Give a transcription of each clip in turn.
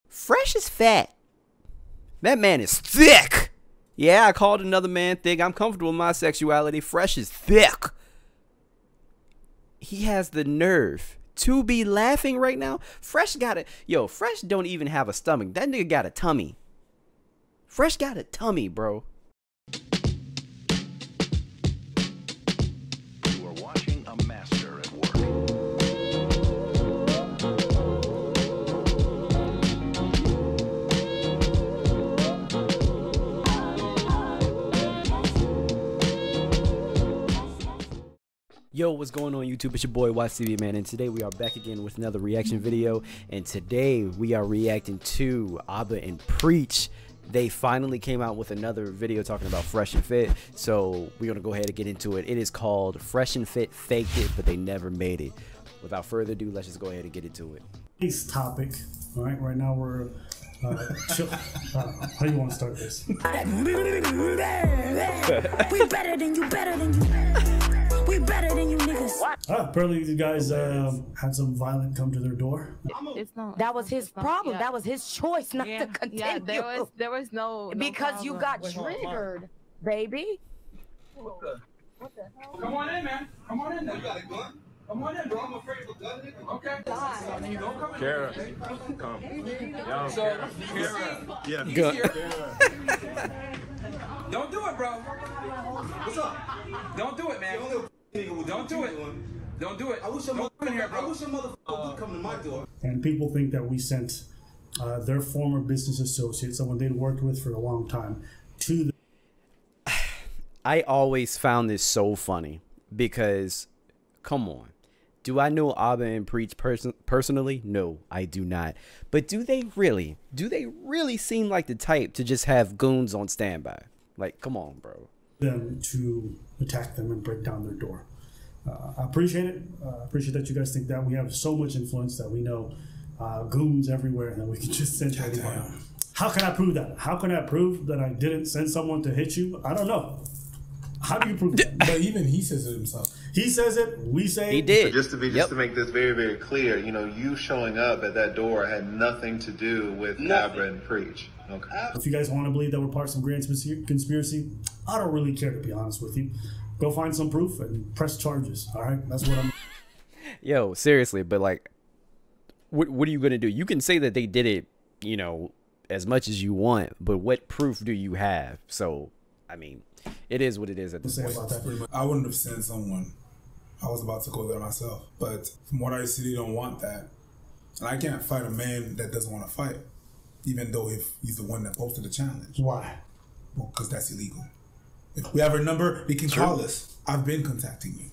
Fresh is fat. That man is thick. Yeah, I called another man thick. I'm comfortable with my sexuality. Fresh is thick. He has the nerve to be laughing right now. Fresh got a... Yo, Fresh don't even have a stomach. That nigga got a tummy. Fresh got a tummy, bro. You are watching a master at work. Yo, what's going on YouTube? It's your boy WattsTV, man, and today we are back again with another reaction video. And today we are reacting to Abba and Preach. They finally came out with another video talking about Fresh and Fit, so we're gonna go ahead and get into it. It is called Fresh and Fit Faked It, but they never made it. Without further ado, let's just go ahead and get into it. This topic, all right. Right now we're how you want to start this? We better than you, better than you. We better than you niggas. Apparently you guys had some violent come to their door. That was his problem. That was his choice not to continue. Yeah, there was no because you got Wait, triggered, baby. What the hell? Come on in, man. Come on in there. You got a gun? Come on in, bro. I'm afraid of a gun, nigga. Okay. Don't come in. Kara, come. Yo, So, Kara. Yeah. Good. don't do it, bro. What's up? Don't do it, man. Don't do it. Don't do it. I wish your motherfucker would come to my door. And people think that we sent their former business associate, someone they'd worked with for a long time, to the... I always found this so funny because, come on. Do I know Abba and Preach personally? No, I do not. But do they really seem like the type to just have goons on standby? Like, come on, bro. Them to attack them and break down their door. I appreciate it. I appreciate that you guys think that we have so much influence that we know goons everywhere and that we can just send anybody. How can I prove that? How can I prove that I didn't send someone to hit you? I don't know. How do you prove that? But even he says it himself. He says it. We say he did. Just to make this very, very clear, you know, you showing up at that door had nothing to do with Abba and Preach. Okay. If you guys want to believe that we're part of some grand conspiracy, I don't really care, to be honest with you. Go find some proof and press charges. All right, that's what I'm. Yo, seriously, but like, what are you gonna do? You can say that they did it, you know, as much as you want, but what proof do you have? So, I mean, it is what it is at this point. I wouldn't have sent someone. I was about to go there myself, but from what I see, they don't want that, and I can't fight a man that doesn't want to fight, even though if he's the one that posted the challenge. Why? Well, because that's illegal. If we have a number, they can call us. I've been contacting you.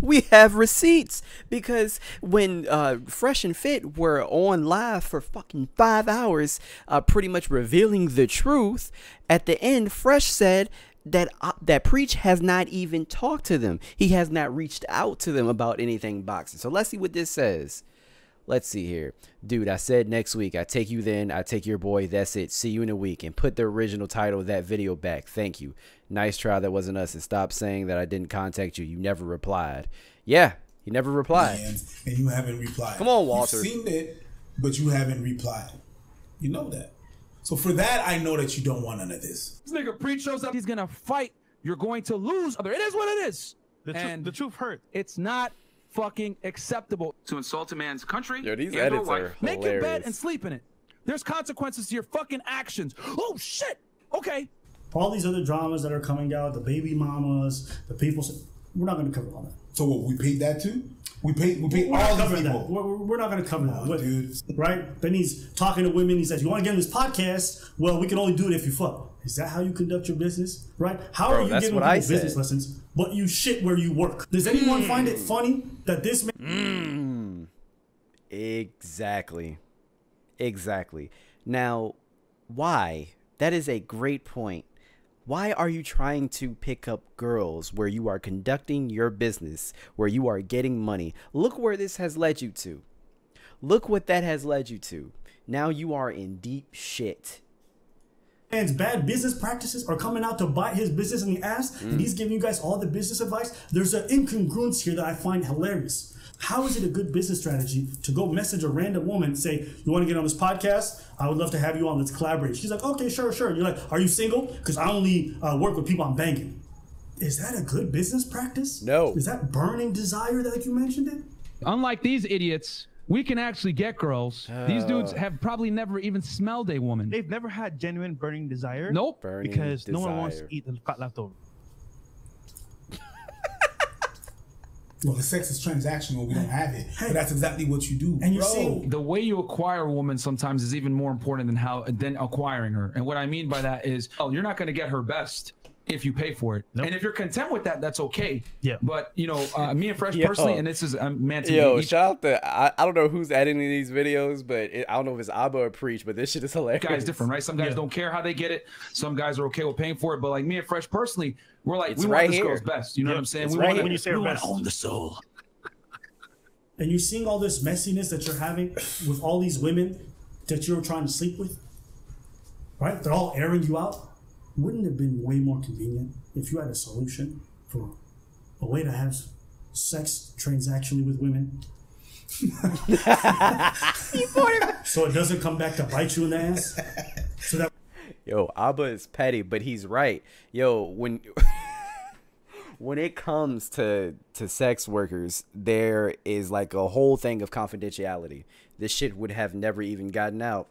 We have receipts, because when Fresh and Fit were on live for fucking 5 hours, pretty much revealing the truth, at the end, Fresh said that Preach has not even talked to them. He has not reached out to them about anything boxing. So let's see what this says. Let's see here. Dude, I said next week. I take you then. I take your boy. That's it. See you in a week. And put the original title of that video back. Thank you. Nice try. That wasn't us. And stop saying that I didn't contact you. You never replied. Yeah, he never replied. And you haven't replied. Come on, Walter. You've seen it, but you haven't replied. You know that. So for that, I know that you don't want none of this. This nigga Preach shows up. He's going to fight. You're going to lose. It is what it is. The truth hurt. It's not fucking acceptable to insult a man's country. Yo, these edits are hilarious. Make your bed and sleep in it. There's consequences to your fucking actions. Oh shit. Okay. All these other dramas that are coming out, the baby mamas, the people, we're not going to cover all that. So what, we paid that too? We paid all these people. We're not going to cover that. Dude. Right? Then he's talking to women. He says, you want to get on this podcast? Well, we can only do it if you fuck. Is that how you conduct your business? Right? How are you giving people business lessons, but you shit where you work? Does anyone find it funny that this man... Exactly. Exactly. Now, why? That is a great point. Why are you trying to pick up girls where you are conducting your business, where you are getting money? Look where this has led you to. Look what that has led you to. Now you are in deep shit. Man's bad business practices are coming out to bite his business in the ass, and he's giving you guys all the business advice. There's an incongruence here that I find hilarious. How is it a good business strategy to go message a random woman and say, you want to get on this podcast? I would love to have you on. Let's collaborate. She's like, okay, sure. And you're like, are you single? Because I only work with people I'm banging. Is that a good business practice? No. Is that burning desire that, like you mentioned it? Unlike these idiots, we can actually get girls. These dudes have probably never even smelled a woman. They've never had genuine burning desire. Nope. Because no one wants to eat the fat leftover. Well, the sex is transactional. We don't have it. But that's exactly what you do. And you're bro. saying The way you acquire a woman sometimes is even more important than acquiring her. And what I mean by that is, you're not going to get her best if you pay for it. And if you're content with that, that's okay. Yeah. But me and Fresh personally, and this is meant to Yo, be shout out to I don't know who's editing these videos, but I don't know if it's Abba or Preach, but this shit is hilarious. guys different, right? Some guys don't care how they get it. Some guys are okay with paying for it. But like me and Fresh personally, we're like, It's we right want this here. girl's best. You know what I'm saying? It's We right want here. When you say we want best. to own the soul. and you're seeing all this messiness that you're having with all these women that you're trying to sleep with, right? They're all airing you out. Wouldn't it have been way more convenient if you had a solution for a way to have sex transactionally with women? So it doesn't come back to bite you in the ass? So that Yo, Abba is petty, but he's right. Yo, when it comes to sex workers, there is like a whole thing of confidentiality. This shit would have never even gotten out.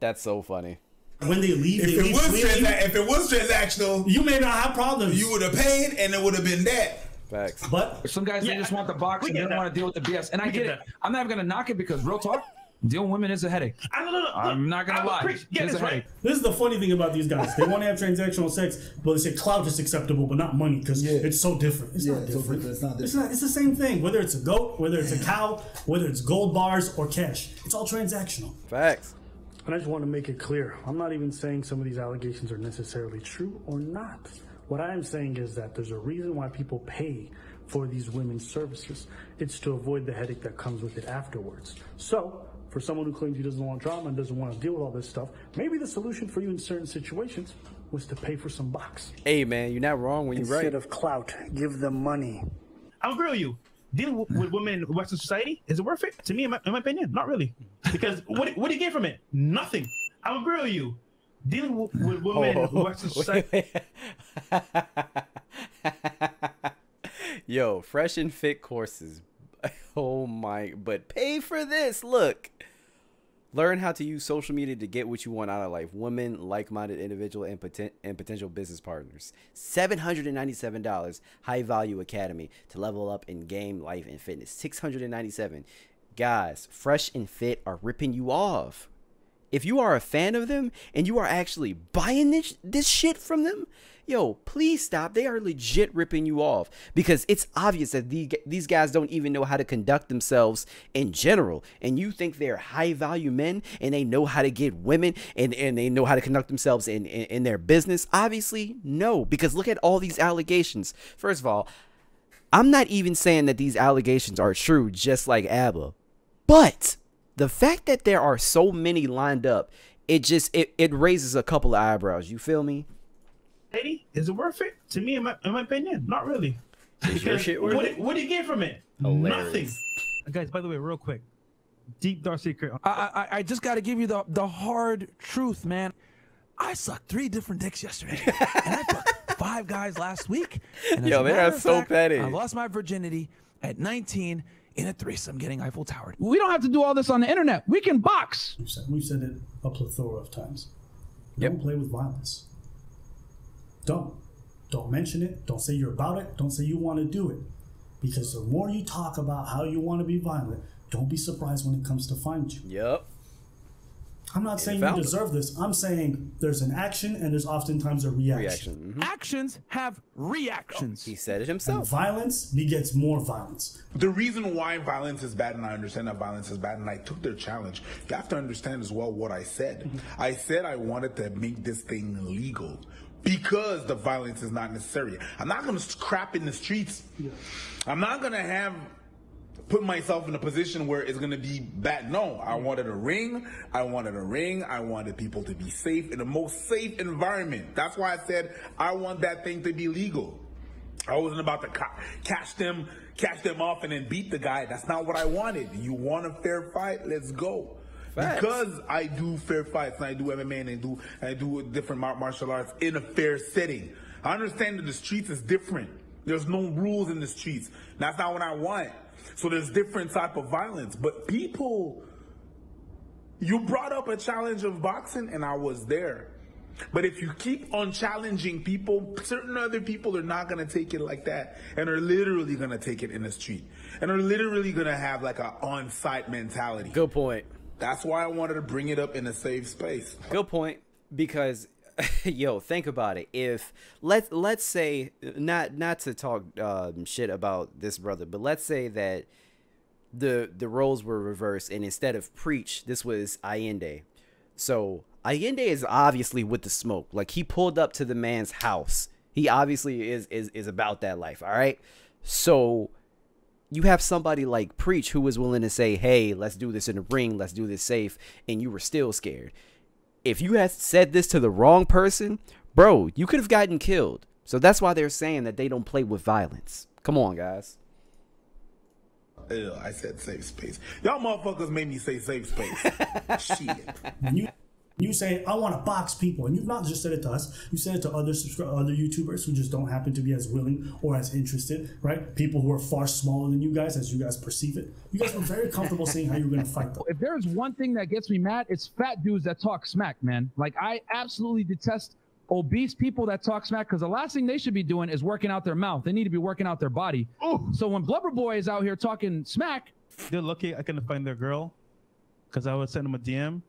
That's so funny. when they leave, If it was transactional, you may not have problems. you would have paid, and it would have been that. Facts. But Some guys, they just want the box and they don't want to deal with the BS. And I get it. that. I'm not going to knock it because real talk, dealing with women is a headache. I'm not going to lie. It's a headache. this is the funny thing about these guys. They want to have transactional sex, but they say clout is acceptable, but not money because it's so different. It's not different. It's not It's not. It's the same thing. Whether it's a goat, whether it's a cow, whether it's gold bars or cash, it's all transactional. Facts. And I just want to make it clear, I'm not even saying some of these allegations are necessarily true or not. What I am saying is that there's a reason why people pay for these women's services. It's to avoid the headache that comes with it afterwards. So, for someone who claims he doesn't want drama and doesn't want to deal with all this stuff, maybe the solution for you in certain situations was to pay for some box. Hey, man, you're not wrong when you're right. Instead of clout, give them money. I'll agree with you. Dealing with women in Western society, is it worth it? To me, in my opinion, not really. Because what do you get from it? Nothing. I'll agree with you. Dealing with women in Western society. Yo, fresh and fit courses. Oh my, but pay for this. Look. Learn how to use social media to get what you want out of life. Women, like-minded individual, and potential business partners. $797. High Value Academy to level up in game, life, and fitness. $697. Guys, Fresh and Fit are ripping you off. If you are a fan of them and you are actually buying this shit from them, yo, please stop. They are legit ripping you off because it's obvious that these guys don't even know how to conduct themselves in general. And you think they're high value men and they know how to get women and they know how to conduct themselves in their business? Obviously, no, because look at all these allegations. First of all, I'm not even saying that these allegations are true, just like ABBA, but the fact that there are so many lined up, it raises a couple of eyebrows. You feel me? Is it worth it? To me, in my opinion, not really. Is your shit worth it? What do you get from it? Hilarious. Nothing. Guys, by the way, real quick, deep dark secret. I just got to give you the hard truth, man. I sucked 3 different dicks yesterday, and I fucked 5 guys last week. And Yo, they are so petty. I lost my virginity at 19 in a threesome getting Eiffel Towered. We don't have to do all this on the internet. We can box. We've said it a plethora of times. Yep. Don't play with violence. Don't mention it. Don't say you're about it. Don't say you want to do it. Because the more you talk about how you want to be violent, don't be surprised when it comes to find you. Yep. I'm not saying you deserve this. I'm saying there's an action and there's oftentimes a reaction. Actions have reactions. He said it And himself. violence begets more violence. The reason why violence is bad, and I understand that violence is bad, and I took their challenge, you have to understand as well what I said. I said I wanted to make this thing legal because the violence is not necessary. I'm not going to scrap in the streets. I'm not going to put myself in a position where it's going to be bad. No, I wanted a ring. I wanted people to be safe in the most safe environment. That's why I said I want that thing to be legal. I wasn't about to catch them off and then beat the guy. That's not what I wanted. You want a fair fight? Let's go. Facts. Because I do fair fights and I do MMA and I do different martial arts in a fair setting. I understand that the streets is different. There's no rules in the streets. That's not what I want. So there's different type of violence. But people, you brought up a challenge of boxing and I was there. But if you keep on challenging people, certain other people are not going to take it like that and are literally going to take it in the street and are literally going to have like a on-site mentality. Good point. That's why I wanted to bring it up in a safe space. Good point. Because, yo, think about it. If let's say not to talk shit about this brother, but let's say that the roles were reversed and instead of Preach, this was Allende. So Allende is obviously with the smoke. Like, he pulled up to the man's house. He obviously is about that life. All right. So you have somebody like Preach who was willing to say, hey, let's do this in the ring. Let's do this safe. And you were still scared. If you had said this to the wrong person, bro, you could have gotten killed. So that's why they're saying that they don't play with violence. Come on, guys. Ew, I said safe space. Y'all motherfuckers made me say safe space. Shit. You say, I want to box people, and you've not just said it to us, you said it to other YouTubers who just don't happen to be as willing or as interested, right? People who are far smaller than you guys, as you guys perceive it. You guys were very comfortable saying how you were going to fight them. If there's one thing that gets me mad, it's fat dudes that talk smack, man. Like, I absolutely detest obese people that talk smack, because the last thing they should be doing is working out their mouth. They need to be working out their body. Ooh. So when Blubber Boy is out here talking smack, they're lucky I couldn't find their girl, because I would send them a DM,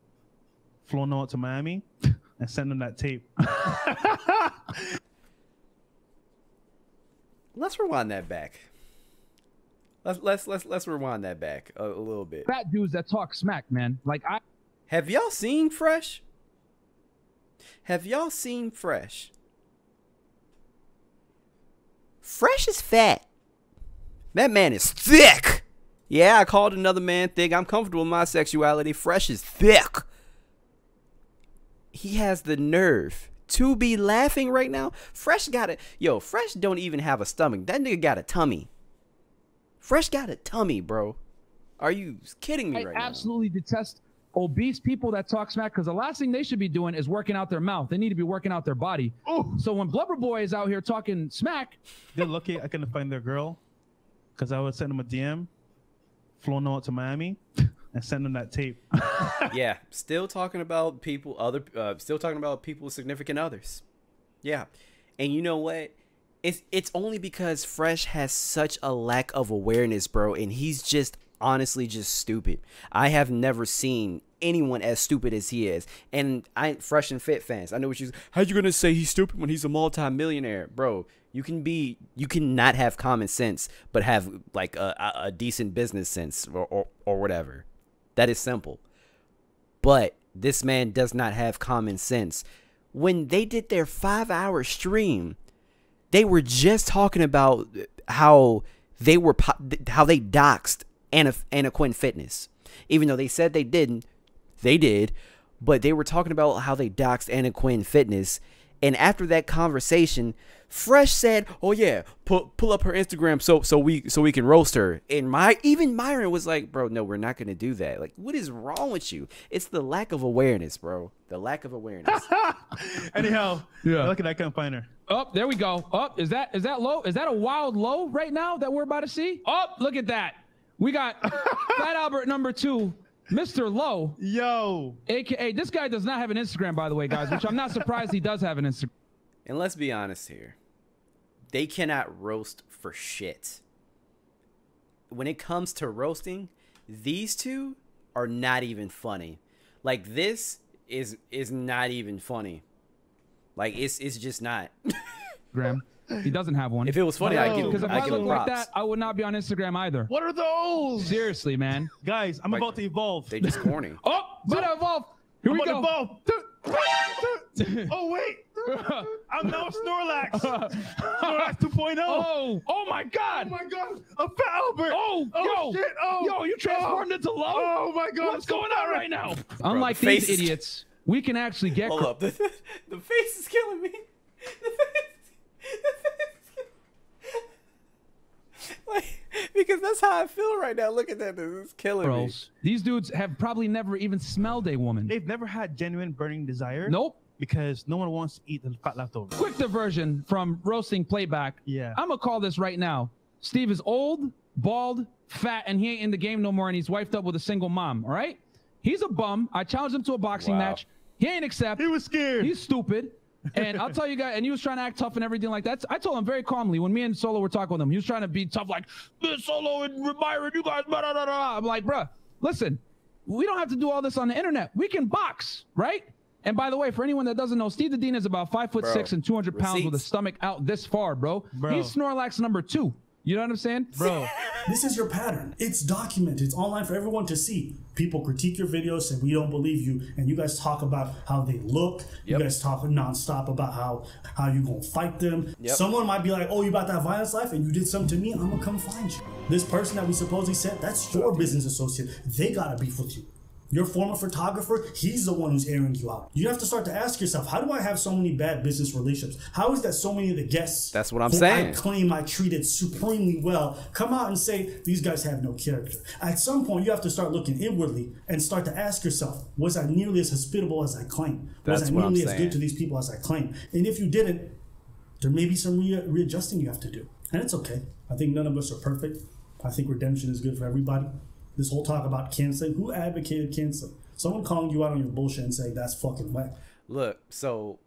flown out to Miami, and send them that tape. Let's rewind that back. Let's rewind that back a little bit. Fat dudes that talk smack, man. Like, have y'all seen Fresh? Have y'all seen Fresh? Fresh is fat. That man is thick. Yeah, I called another man thick. I'm comfortable with my sexuality. Fresh is thick. He has the nerve to be laughing right now. Fresh got it. Yo, Fresh don't even have a stomach. That nigga got a tummy. Fresh got a tummy, bro. Are you kidding me right now? I absolutely detest obese people that talk smack, because the last thing they should be doing is working out their mouth. They need to be working out their body. Ooh. So when Blubber Boy is out here talking smack, they're lucky I couldn't find their girl, because I would send them a DM, flown out to Miami, and send them that tape. Yeah, still talking about people, still talking about people's significant others. Yeah, and you know what? It's only because Fresh has such a lack of awareness, bro, and he's just honestly just stupid. I have never seen anyone as stupid as he is. And Fresh and Fit fans, I know what how you gonna say he's stupid when he's a multi-millionaire, bro? You can not have common sense, but have like a decent business sense or whatever. That is simple. But this man does not have common sense. When they did their 5-hour stream, they were just talking about how they doxed Anna Quinn Fitness. Even though they said they didn't, they did. But they were talking about how they doxed Anna Quinn Fitness. And after that conversation, Fresh said, "Oh yeah, pull up her Instagram so we can roast her." And even Myron was like, "Bro, no, we're not gonna do that. Like, what is wrong with you? It's the lack of awareness, bro. The lack of awareness." Anyhow, yeah. Look at that, I can't find her. Oh, there we go. Oh, is that low? Is that a wild low right now that we're about to see? Oh, look at that. We got Fat Albert #2. Mr. Low. Yo. AKA, this guy does not have an Instagram, by the way, guys, which I'm not surprised he does have an Instagram. And let's be honest here. They cannot roast for shit. When it comes to roasting, these two are not even funny. Like, this is not even funny. Like, it's just not. Graham. He doesn't have one. If it was funny, I'd give him Because if I look like props. that, I would not be on Instagram either. What are those? Seriously, man. Guys, I'm about to evolve. They just corny. Oh, better evolve. Here we go. Evolve. Oh, wait. I'm now Snorlax. Snorlax 2.0. Oh my God. Oh my God. A Fat Albert. Yo. Shit. Yo, you transformed into Low? Oh my God. What's going on right now? Bro, Unlike the these face idiots, we can actually get. Hold up. The face is killing me. Because that's how I feel right now. Look at that. This is killing me. These dudes have probably never even smelled a woman. They've never had genuine burning desire. Nope. Because no one wants to eat the fat leftovers. Quick diversion from roasting playback. Yeah. I'm gonna call this right now. Steve is old, bald, fat, and he ain't in the game no more, and he's wifed up with a single mom. All right? He's a bum. I challenged him to a boxing match. He ain't accept. He was scared. He's stupid. And I'll tell you guys, and he was trying to act tough and everything like that. I told him very calmly when me and Solo were talking with him. He was trying to be tough, like, Solo and Byron, you guys, blah, blah, blah, blah. I'm like, bruh, listen, we don't have to do all this on the internet. We can box, right? And by the way, for anyone that doesn't know, Steve Dedina is about 5'6" and 200 pounds with a stomach out this far, bro. He's Snorlax number 2. You know what I'm saying? Bro, this is your pattern. It's documented. It's online for everyone to see. People critique your videos, say we don't believe you, and you guys talk about how they look. You guys talk nonstop about how you gonna fight them. Someone might be like, oh, you about that violence life and you did something to me, I'm gonna come find you. This person that we supposedly said, that's your business associate. They gotta beef with you. Your former photographer, he's the one who's airing you out. You have to start to ask yourself, how do I have so many bad business relationships? How is that so many of the guests that's what I'm who saying. I claim I treated supremely well come out and say, these guys have no character? At some point, you have to start looking inwardly and start to ask yourself, was I nearly as hospitable as I claim? Was I nearly as good to these people as I claim? And if you didn't, there may be some readjusting you have to do. And it's okay. I think none of us are perfect. I think redemption is good for everybody. This whole talk about canceling, who advocated canceling? Someone calling you out on your bullshit and saying that's fucking whack. Look, so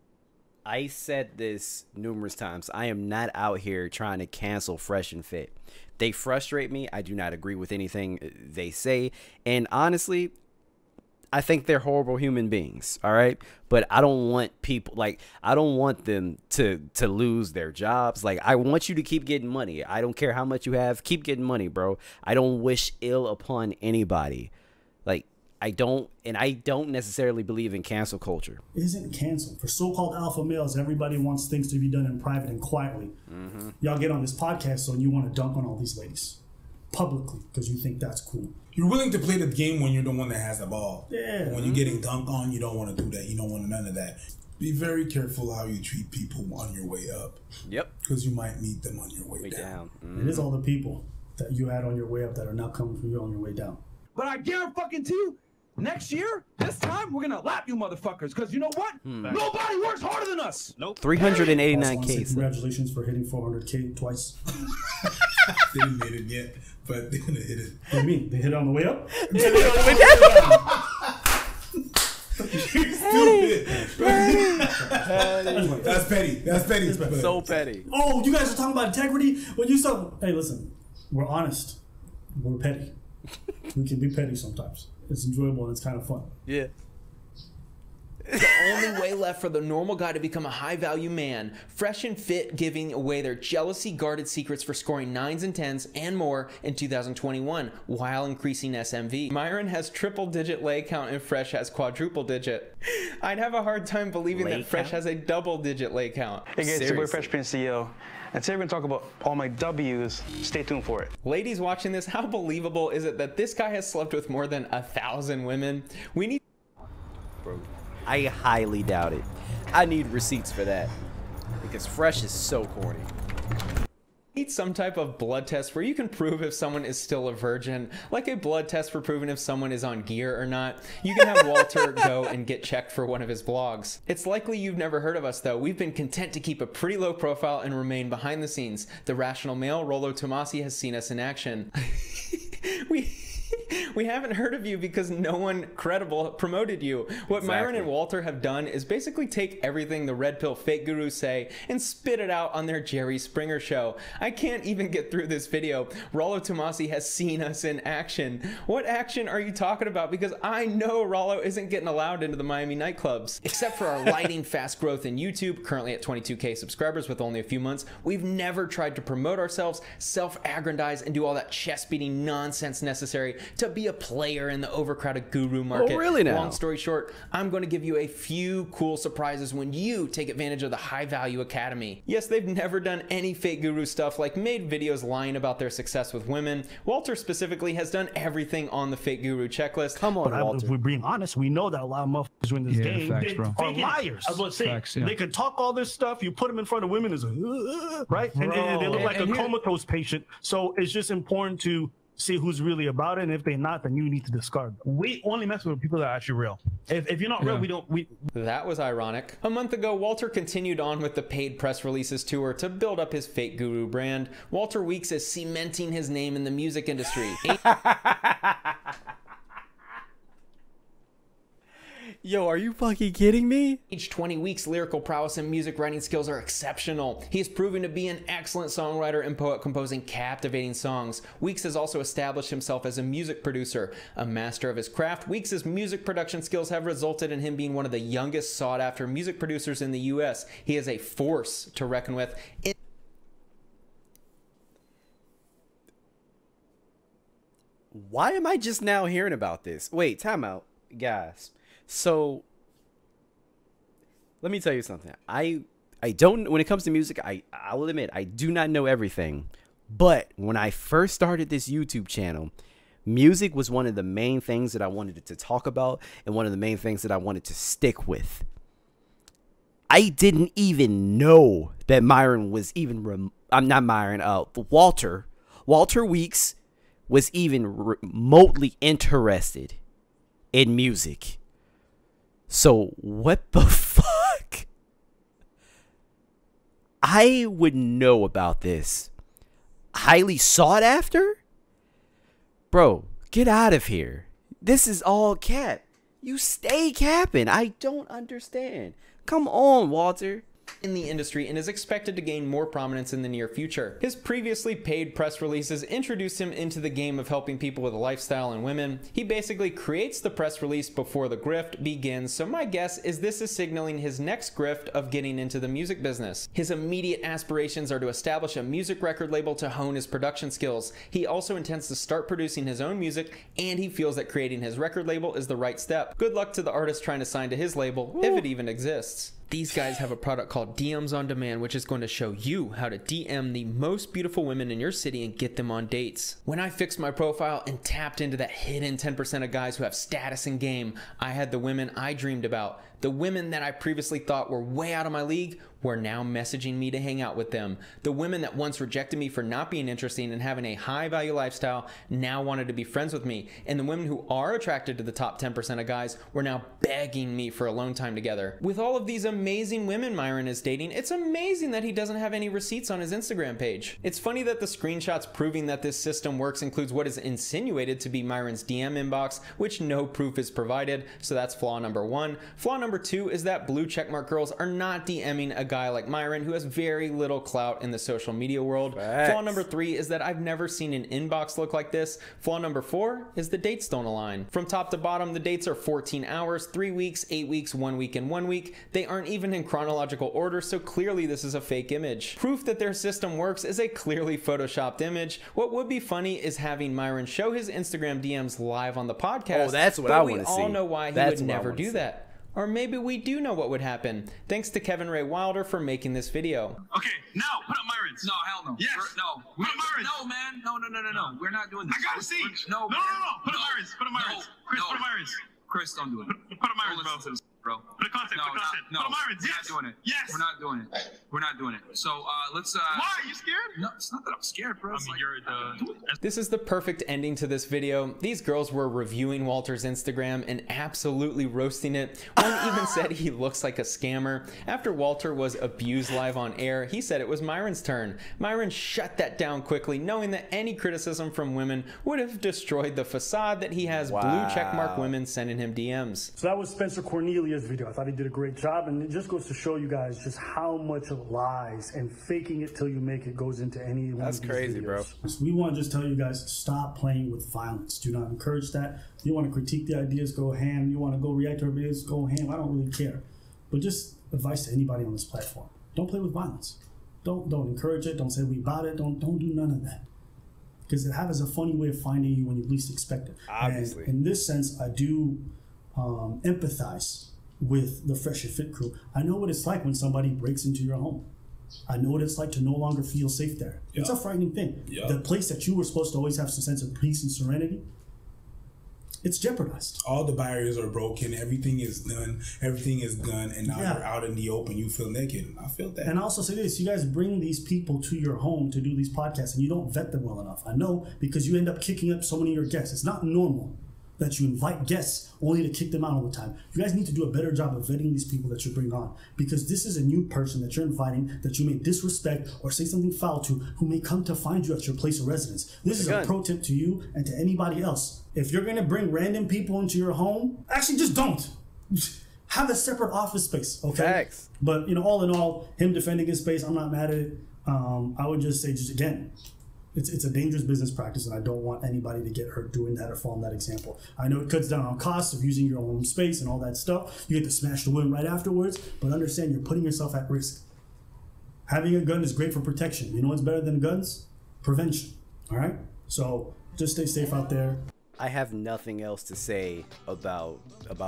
I said this numerous times. I am not out here trying to cancel Fresh and Fit. They frustrate me. I do not agree with anything they say. And honestly, I think they're horrible human beings, all right? But I don't want people, like, I don't want them to lose their jobs. Like, I want you to keep getting money. I don't care how much you have. Keep getting money, bro. I don't wish ill upon anybody. Like, I don't necessarily believe in cancel culture. It isn't canceled. For so-called alpha males, everybody wants things to be done in private and quietly. Y'all get on this podcast so you want to dunk on all these ladies publicly because you think that's cool. You're willing to play the game when you're the one that has the ball. Yeah. When you're getting dunked on, you don't want to do that. You don't want none of that. Be very careful how you treat people on your way up. Yep. Because you might meet them on your way down. It is all the people that you had on your way up that are now coming for you on your way down. But I guarantee you, next year, this time, we're gonna lap you motherfuckers. Because you know what? Nobody works harder than us. Nope. 389K. Congratulations for hitting 400K twice. They didn't hit it yet, but they're gonna hit it. What do you mean? They hit it on the way up? You stupid. That's petty. That's petty. So petty. Oh, you guys are talking about integrity? When you start, hey, listen, we're honest. We're petty. We can be petty sometimes. It's enjoyable and it's kind of fun. Yeah. The only way left for the normal guy to become a high-value man, Fresh and Fit giving away their jealousy-guarded secrets for scoring 9s and 10s and more in 2021 while increasing SMV. Myron has triple-digit leg count and Fresh has quadruple-digit. I'd have a hard time believing that Fresh has a double-digit leg count. Hey guys, it's your boy Fresh Prince CEO. And today we're going to talk about all my W's. Stay tuned for it. Ladies watching this, how believable is it that this guy has slept with more than 1,000 women? We need... Bro, I highly doubt it. I need receipts for that. Because Fresh is so corny. Need some type of blood test where you can prove if someone is still a virgin, like a blood test for proving if someone is on gear or not. You can have Walter go and get checked for one of his blogs. It's likely you've never heard of us though. We've been content to keep a pretty low profile and remain behind the scenes. The rational male Rollo Tomasi has seen us in action. We haven't heard of you because no one credible promoted you. What Myron and Walter have done is basically take everything the red pill fake gurus say and spit it out on their Jerry Springer show. I can't even get through this video. Rollo Tomasi has seen us in action. What action are you talking about? Because I know Rollo isn't getting allowed into the Miami nightclubs. Except for our lightning fast growth in YouTube, currently at 22K subscribers with only a few months, we've never tried to promote ourselves, self-aggrandize, and do all that chest-beating nonsense necessary to be be a player in the overcrowded guru market. Oh, really now? Long story short, I'm going to give you a few cool surprises when you take advantage of the High Value Academy. Yes, they've never done any fake guru stuff like made videos lying about their success with women. Walter specifically has done everything on the fake guru checklist. Come on, Walter. If we're being honest, we know that a lot of motherfuckers in this game facts, bro. are liars. I was about to say, Facts, yeah. they can talk all this stuff, you put them in front of women, is right? And they look like a comatose patient. So it's just important to see who's really about it, and if they're not, then you need to discard them. We only mess with people that are actually real. If you're not real, That was ironic. A month ago, Walter continued on with the paid press releases tour to build up his fake guru brand. Walter Weeks is cementing his name in the music industry. Yo, are you fucking kidding me? Age 20 Weeks' lyrical prowess and music writing skills are exceptional. He is proving to be an excellent songwriter and poet, composing captivating songs. Weeks has also established himself as a music producer. A master of his craft, Weeks' music production skills have resulted in him being one of the youngest sought-after music producers in the US. He is a force to reckon with. Why am I just now hearing about this? Wait, time out, guys. So let me tell you something. I don't, when it comes to music, I'll admit I do not know everything. But when I first started this YouTube channel, music was one of the main things that I wanted to talk about and one of the main things that I wanted to stick with. I didn't even know that Myron was even Walter Weeks was even remotely interested in music. So what the fuck? I would know about this. Highly sought after? Bro, get out of here. This is all cap. You stay capping. I don't understand. Come on, Walter. In the industry and is expected to gain more prominence in the near future. His previously paid press releases introduced him into the game of helping people with lifestyle and women. He basically creates the press release before the grift begins, so my guess is this is signaling his next grift of getting into the music business. His immediate aspirations are to establish a music record label to hone his production skills. He also intends to start producing his own music, and he feels that creating his record label is the right step. Good luck to the artist trying to sign to his label, if it even exists. These guys have a product called DMs on Demand, which is going to show you how to DM the most beautiful women in your city and get them on dates. When I fixed my profile and tapped into that hidden 10% of guys who have status and game, I had the women I dreamed about. The women that I previously thought were way out of my league were now messaging me to hang out with them. The women that once rejected me for not being interesting and having a high value lifestyle now wanted to be friends with me. And the women who are attracted to the top 10% of guys were now begging me for alone time together. With all of these amazing women Myron is dating, it's amazing that he doesn't have any receipts on his Instagram page. It's funny that the screenshots proving that this system works includes what is insinuated to be Myron's DM inbox, which no proof is provided, so that's flaw number one. Flaw number two is that blue checkmark girls are not DMing a guy like Myron who has very little clout in the social media world. Facts. Flaw number three is that I've never seen an inbox look like this. Flaw number four is the dates don't align. From top to bottom, the dates are 14 hours, 3 weeks, 8 weeks, 1 week, and 1 week. They aren't even in chronological order, so clearly this is a fake image. Proof that their system works is a clearly photoshopped image. What would be funny is having Myron show his Instagram DMs live on the podcast. Oh, that's what I want to see. We all know why he would never do that. Or maybe we do know what would happen. Thanks to Kevin Ray Wilder for making this video. Okay, now put up Myron's. No, hell no. Yes. No. Put up Myron's. No, man. No. We're not doing this. I gotta see. No. Put up Myron's. Put up Myron's. Chris, put up Myron's. Chris, don't do it. Put up Myron's, bro. Put a content. Put content. No. Put up Myron's. Yes. We're not doing it. Yes. We're not doing it. We're not doing it. So let's. Why? Are you scared? No, it's not that I'm scared, bro. I mean, you're the. This is the perfect ending to this video. These girls were reviewing Walter's Instagram and absolutely roasting it. One even said he looks like a scammer. After Walter was abused live on air, he said it was Myron's turn. Myron shut that down quickly, knowing that any criticism from women would have destroyed the facade that he has blue checkmark women sending him DMs. So that was Spencer Cornelia's video. I thought he did a great job, and it just goes to show you guys just how much lies and faking it till you make it goes into any one of these crazy, videos. bro. So we want to just tell you guys, stop playing with violence. Do not encourage that. You want to critique the ideas, go ham. You want to go react to our videos, go ham. I don't really care. But just advice to anybody on this platform. Don't play with violence. Don't encourage it. Don't say we about it. Don't do none of that. because it has a funny way of finding you when you least expect it. Obviously. And in this sense, I do empathize with the Fresh and Fit crew. I know what it's like when somebody breaks into your home. I know what it's like to no longer feel safe there. Yep. It's a frightening thing. Yep. The place that you were supposed to always have some sense of peace and serenity, it's jeopardized. All the barriers are broken. Everything is done. Everything is gone. And now you're out in the open. You feel naked. I feel that. And I also say this, you guys bring these people to your home to do these podcasts and you don't vet them well enough. I know, because you end up kicking up so many of your guests. It's not normal that you invite guests only to kick them out all the time. You guys need to do a better job of vetting these people that you bring on, because this is a new person that you're inviting that you may disrespect or say something foul to, who may come to find you at your place of residence. This is a pro tip to you and to anybody else. If you're going to bring random people into your home, actually just don't. Have a separate office space, okay? Facts. But, you know, all in all, him defending his space, I'm not mad at it. I would just say, just again, it's a dangerous business practice, and I don't want anybody to get hurt doing that or following that example. I know it cuts down on costs of using your own space and all that stuff. You get to smash the window right afterwards, but understand you're putting yourself at risk. Having a gun is great for protection. You know what's better than guns? Prevention. All right? So just stay safe out there. I have nothing else to say about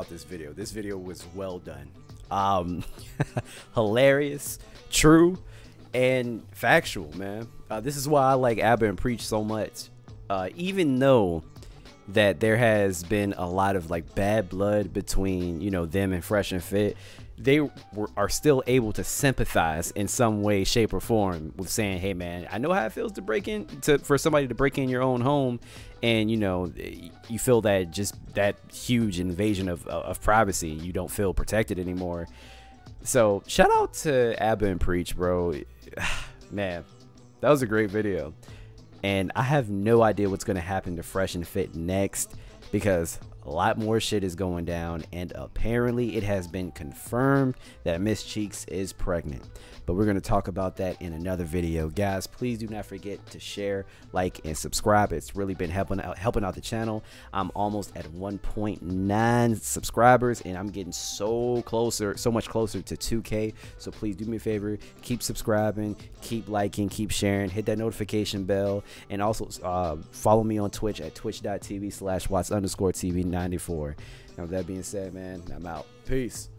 this video. This video was well done. Hilarious, true, and factual, man. This is why I like Abba and Preach so much. Even though that there has been a lot of like bad blood between, you know, them and Fresh and Fit, they are still able to sympathize in some way, shape, or form with saying, hey man, I know how it feels to break in, for somebody to break in your own home, and you know, you feel that just that huge invasion of privacy, you don't feel protected anymore. So shout out to Abba and Preach, bro. Man, that was a great video, and I have no idea what's gonna happen to Fresh and Fit next, because a lot more shit is going down, and apparently it has been confirmed that Miss Cheeks is pregnant. But we're going to talk about that in another video. Guys, please do not forget to share, like, and subscribe. It's really been helping out the channel. I'm almost at 1.9 subscribers, and I'm getting so much closer to 2K. So please do me a favor, keep subscribing, keep liking, keep sharing, hit that notification bell, and also follow me on Twitch at twitch.tv/Watts_TV94. Now, with that being said, man, I'm out. Peace.